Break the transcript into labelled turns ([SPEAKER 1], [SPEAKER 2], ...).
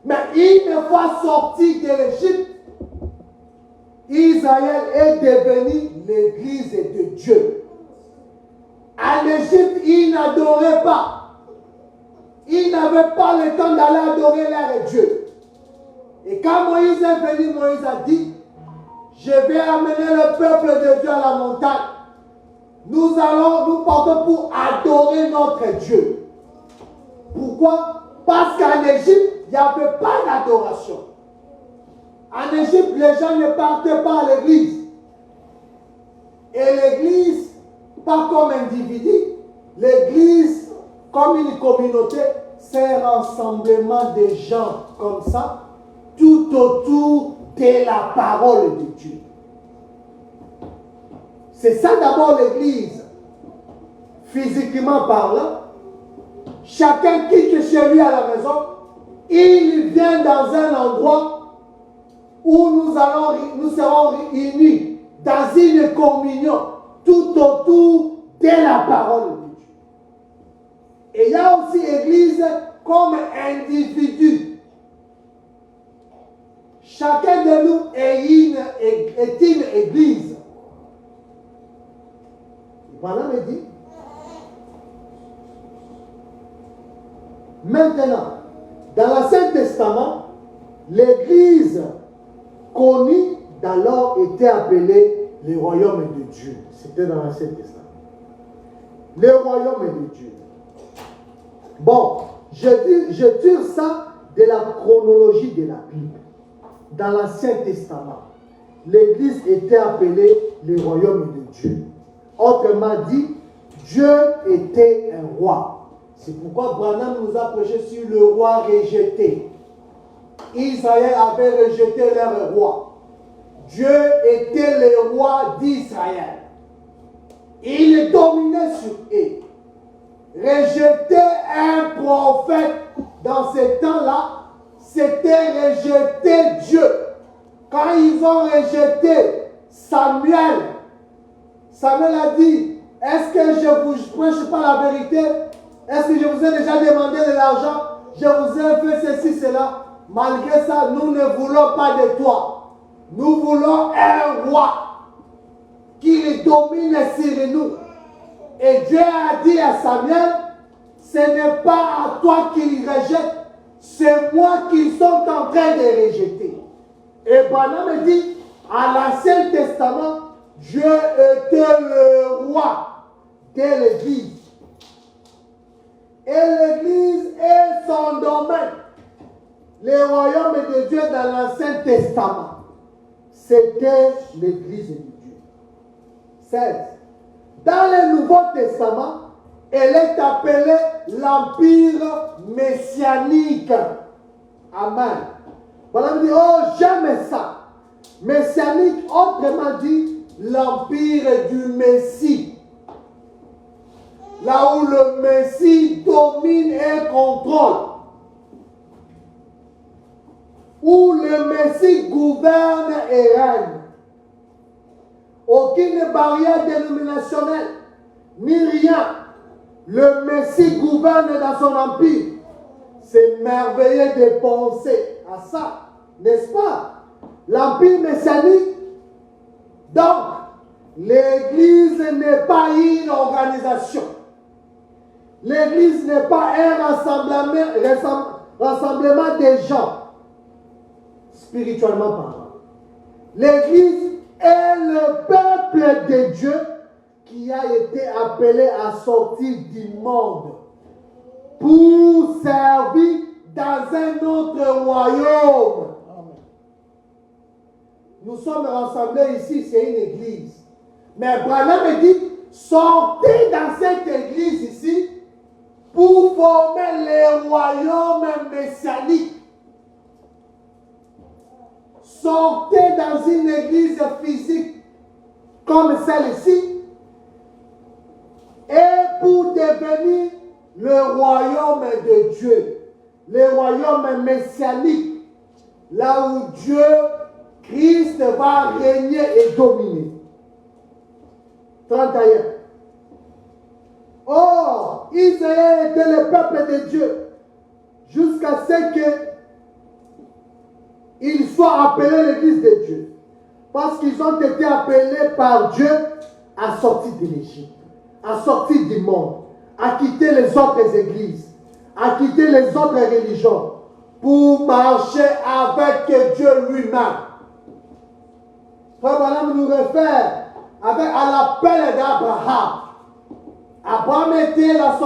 [SPEAKER 1] Mais une fois sorti de l'Égypte, Israël est devenu l'église de Dieu. En Égypte, ils n'adoraient pas. Ils n'avaient pas le temps d'aller adorer leur Dieu. Et quand Moïse est venu, Moïse a dit, je vais amener le peuple de Dieu à la montagne. Nous partons pour adorer notre Dieu. Pourquoi? Parce qu'en Égypte, il n'y avait pas d'adoration. En Égypte, les gens ne partaient pas à l'église. Et l'église, pas comme individu, l'église, comme une communauté, c'est un rassemblement de gens comme ça, tout autour de la parole de Dieu. C'est ça d'abord l'église. Physiquement parlant, chacun quitte chez lui à la maison, il vient dans un endroit où nous serons réunis dans une communion tout autour de la parole de Dieu. Et il y a aussi l'église comme individu. Chacun de nous est une église. Voilà me dit. Maintenant, dans l'Ancien Testament, l'église connue d'alors était appelée le royaume de Dieu. C'était dans l'Ancien Testament. Le royaume de Dieu. Bon, je tire ça de la chronologie de la Bible. Dans l'Ancien Testament, l'église était appelée le royaume de Dieu. Autrement dit, Dieu était un roi. C'est pourquoi Branham nous a prêché sur le roi rejeté. Israël avait rejeté leur roi. Dieu était le roi d'Israël. Il dominait sur eux. Rejeter un prophète dans ces temps-là, c'était rejeter Dieu. Quand ils ont rejeté Samuel, Samuel a dit, est-ce que je ne vous prêche pas la vérité? Est-ce que je vous ai déjà demandé de l'argent? Je vous ai fait ceci, cela. Malgré ça, nous ne voulons pas de toi. Nous voulons un roi qui domine sur nous. Et Dieu a dit à Samuel, ce n'est pas à toi qu'il rejette, c'est moi qu'ils sont en train de rejeter. Et Branham dit, à l'Ancien Testament, Dieu était le roi de l'Église. Et l'Église est son domaine. Le royaume de Dieu dans l'Ancien Testament, c'était l'Église de Dieu. 16. Dans le Nouveau Testament, elle est appelée l'Empire messianique. Amen. Voilà, on dit, oh, j'aime ça. Messianique, autrement dit, l'Empire du Messie. Là où le Messie domine et contrôle. Où le Messie gouverne et règne. Aucune barrière dénominationnelle, ni rien. Le Messie gouverne dans son empire. C'est merveilleux de penser à ça, n'est-ce pas? L'empire messianique. Donc, l'Église n'est pas une organisation. L'Église n'est pas un rassemblement de gens, spirituellement parlant. L'Église est le peuple de Dieu qui a été appelé à sortir du monde pour servir dans un autre royaume. Nous sommes rassemblés ici, c'est une église. Mais Branham dit, sortez dans cette église ici pour former les royaumes messianiques. Sortez dans une église physique comme celle-ci et pour devenir le royaume de Dieu, le royaume messianique, là où Dieu, Christ va régner et dominer. 31. Or, Israël était le peuple de Dieu jusqu'à ce que faut appeler l'église de Dieu. Parce qu'ils ont été appelés par Dieu à sortir de l'Égypte, à sortir du monde, à quitter les autres églises, à quitter les autres religions, pour marcher avec Dieu lui-même. Frère Branham nous réfère à l'appel d'Abraham. Abraham était dans